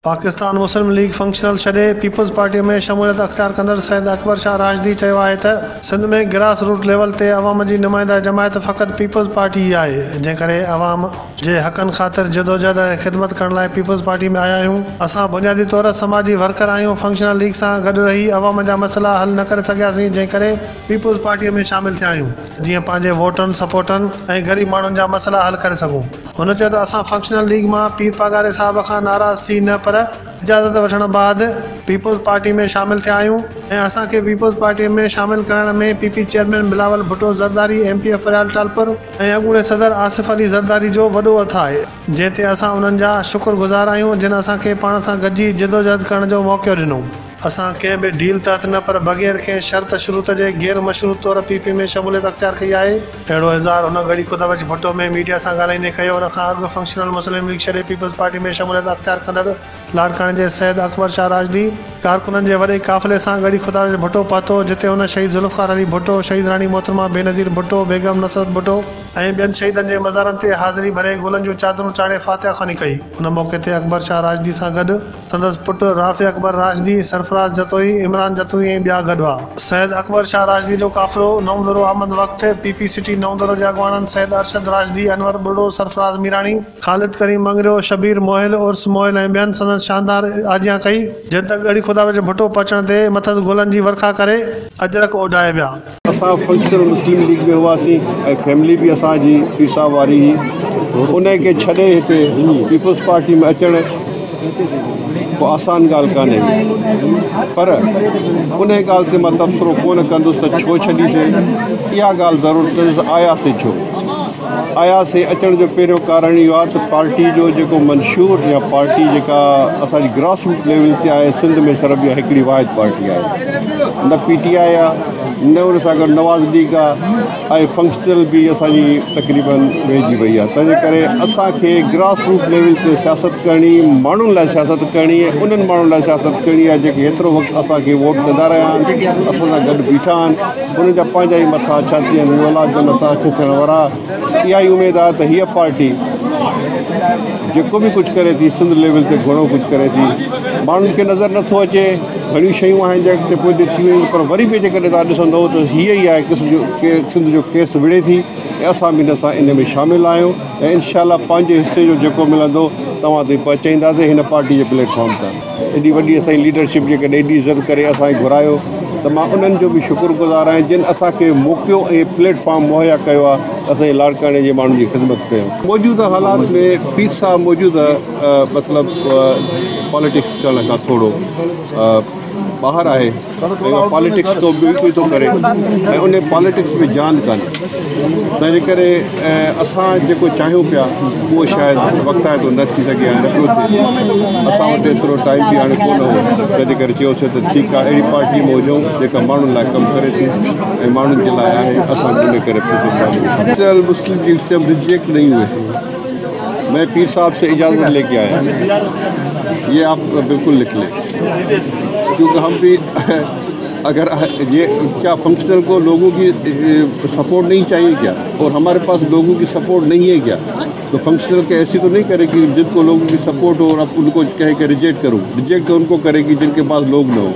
पाकिस्तान मुस्लिम league functional छॾे peoples party में शमूलियत अख्तियार कंदड़ सैयद अकबर शाह राशिदी चयो आहे त सिंध में ग्रास रूट लेवल ते अवाम जी नुमाइंदा जमायत फ़क़ति पीपल्स पार्टी ई आहे, जंहिं करे अवाम जे हक़नि ख़ातिर जदोजहद ऐं ख़िदमत करण लाइ पीपल्स पार्टी में आया आहियूं। असां बुनियादी तौर समाजी वर्कर आहियूं। फंक्शनल लीग सां गॾु रही अवाम जा मसइला हल न करे सघियासीं, जंहिं करे पीपल्स पार्टीअ में शामिल थिया आहियूं, जीअं पंहिंजे वोटरनि सपोर्टनि ऐं ग़रीब माण्हुनि जा मसइला हल करे सघूं। हुन चयो त असां फंक्शनल लीग मां पीर पागारे साहिब खां नाराज़ थी न पर इजाज़त वठण बाद पीपल्स पार्टी में शामिल थिया आहियूं ऐं असांखे पीपल्स पार्टी में शामिल करण में PP chairman Bilawal Bhutto Zardari, MP Faryal Talpur ऐं अॻूणे सदर आसिफ अली ज़रदारी जो वॾो हथु आहे, जंहिं ते असां उन्हनि जा शुक्रगुज़ार आहियूं जिन असांखे पाण सां गॾिजी जदोजहद करण जो मौक़ो ॾिनो। असां कंहिं बि डील तहत न पर बग़ैर कंहिं शर्त शुरूत जे गैर मशरूत तौर पीपी में शमूलियत अख्तियार कई आहे। अहिड़ो इज़हार हुन घड़ी खुदावंद भुट्टो में मीडिया सां ॻाल्हाईंदे कयो। हुन खां अॻु फंक्शनल मुस्लिम लीग छॾे पीपल्स पार्टी में शमूलियत अख्तियार कंदड़ लाड़काणे जे सैयद अकबर शाह राशिदी कारकुननि जे वॾे काफ़िले सां गड़ी खुदावंद भुट्टो पहुतो, जिते हुन शहीद ज़ुल्फ़िकार अली भुट्टो, शहीद राणी मोहतरमा बेनज़ीर भुट्टो, बेगम नसरत भुट्टो ऐं ॿियनि शहीदनि जे मज़ारनि ते हाज़िरी भरे गुलनि जूं चादरूं चाढ़े फातिहा ख़ानी कई। हुन मौक़े ते अकबर शाह राशिदी सां गॾु संदसि पुटु राफ़ी अकबर राशिदी, सरफराज़ जतोई, इमरान जतोई ऐं ॿिया गॾु हुआ। सैयद अकबर शाह राशिदी जो काफ़िलो नओं दरो आमद वक़्तु पीपी सिटी नओं दरो जे अॻवाननि सैयद अरशद राशिदी, अनवर बुढ़ो, सरफराज़ मीराणी, ख़ालिद करीम मंगरियो, शबीर मोहिल, उर्स मोहिल ऐं ॿियनि संदसि शानदार आजियां कई, जिन तक गड़ी खुदावंद भुट्टो पहुचण ते मथसि गुलनि जी वर्खा करे अजरक उॾाए विया। असां फंक्शनल मुस्लिम लीग में हुआसीं ऐं फैमिली बि असांजी पीसा वारी हुई। उन खे छॾे हिते पीपल्स पार्टी में अचणु को आसान ॻाल्हि कान्हे, पर उन ॻाल्हि ते मां तबसरो कोन कंदुसि त छो छॾीसीं। इहा ॻाल्हि ज़रूरु कंदुसि, आयासीं छो आयासीं। अचण जो पहिरियों कारण इहो आहे त पार्टी जो जेको मंशूर या पार्टी जेका असांजी ग्रास रूट लेवल ते आहे सिंध में सिर्फ़ु इहा हिकिड़ी वाहिद पार्टी आहे, न PTI आहे, न उन सां गॾु नवाज़ लीग आहे ऐं फंक्शनल बि असांजी तक़रीबन वेहिजी वई आहे। तंहिंजे करे असांखे ग्रास रूट लेवल ते सियासत करणी, माण्हुनि लाइ सियासत करणी ऐं उन्हनि माण्हुनि लाइ सियासत करणी आहे जेके हेतिरो वक़्तु असांखे वोट कंदा रहिया आहिनि, असां सां गॾु बीठा आहिनि, उन्हनि जा पंहिंजा ई मथां छा थी आहिनि औलाद जन असां अठ थियण वारा। इहा ई उमेदु आहे त हीअ पार्टी जेको बि कुझु करे थी सिंध लेवल ते घणो कुझु करे थी। माण्हुनि खे नज़र नथो अचे, घणियूं शयूं आहिनि जेके अॻिते पोइ थी वियूं, पर वरी बि जेकॾहिं तव्हां ॾिसंदो त हीअ ई आहे सिंध जो केस विढ़े थी ऐं असां बि हिन सां इन में शामिलु आहियूं ऐं इनशाला पंहिंजे हिसे जो जेको मिलंदो तव्हां ताईं पहुचाईंदासीं हिन पार्टी जे प्लेटफॉर्म तां। एॾी वॾी असांजी लीडरशिप जेकॾहिं एॾी इज़त करे असांखे घुरायो त मां उन्हनि जो बि शुक्रगुज़ार आहियां जिन असांखे मौक़ो ऐं प्लेटफॉर्म मुहैया कयो आहे असांजे लाड़काणे जे माण्हुनि जी ख़िदमत कयूं। मौजूदा हालात में पीसा मौजूदा मतिलबु पॉलिटिक्स करण खां थोरो ॿाहिरि आहे, पॉलिटिक्स तो बिल्कुलु थो करे ऐं उन पॉलिटिक्स में जान कान्हे। तंहिंजे करे असां जेको चाहियूं पिया उहो शायदि वक़्तु आहे तो न थी सघे या न पियो थिए। असां वटि एतिरो टाइम बि हाणे कोन हो, तंहिंजे करे चयोसीं त ठीकु आहे अहिड़ी पार्टी में हुजूं जेका माण्हुनि लाइ कमु करे थी ऐं माण्हुनि जे लाइ आहे। असां इन करे मुस्लिम लीग से हम रिजेक्ट नहीं हुए। मैं पीर साहब से इजाज़त लेके आया, ये आप बिल्कुल लिख लें, क्योंकि हम भी अगर ये क्या फंक्शनल को लोगों की सपोर्ट नहीं चाहिए क्या, और हमारे पास लोगों की सपोर्ट नहीं है क्या, तो फंक्शनल के ऐसी तो नहीं करे कि जिनको लोगों की सपोर्ट हो और अब उनको कहे कि रिजेक्ट करूँ। रिजेक्ट तो उनको करे कि जिनके पास लोग न हो।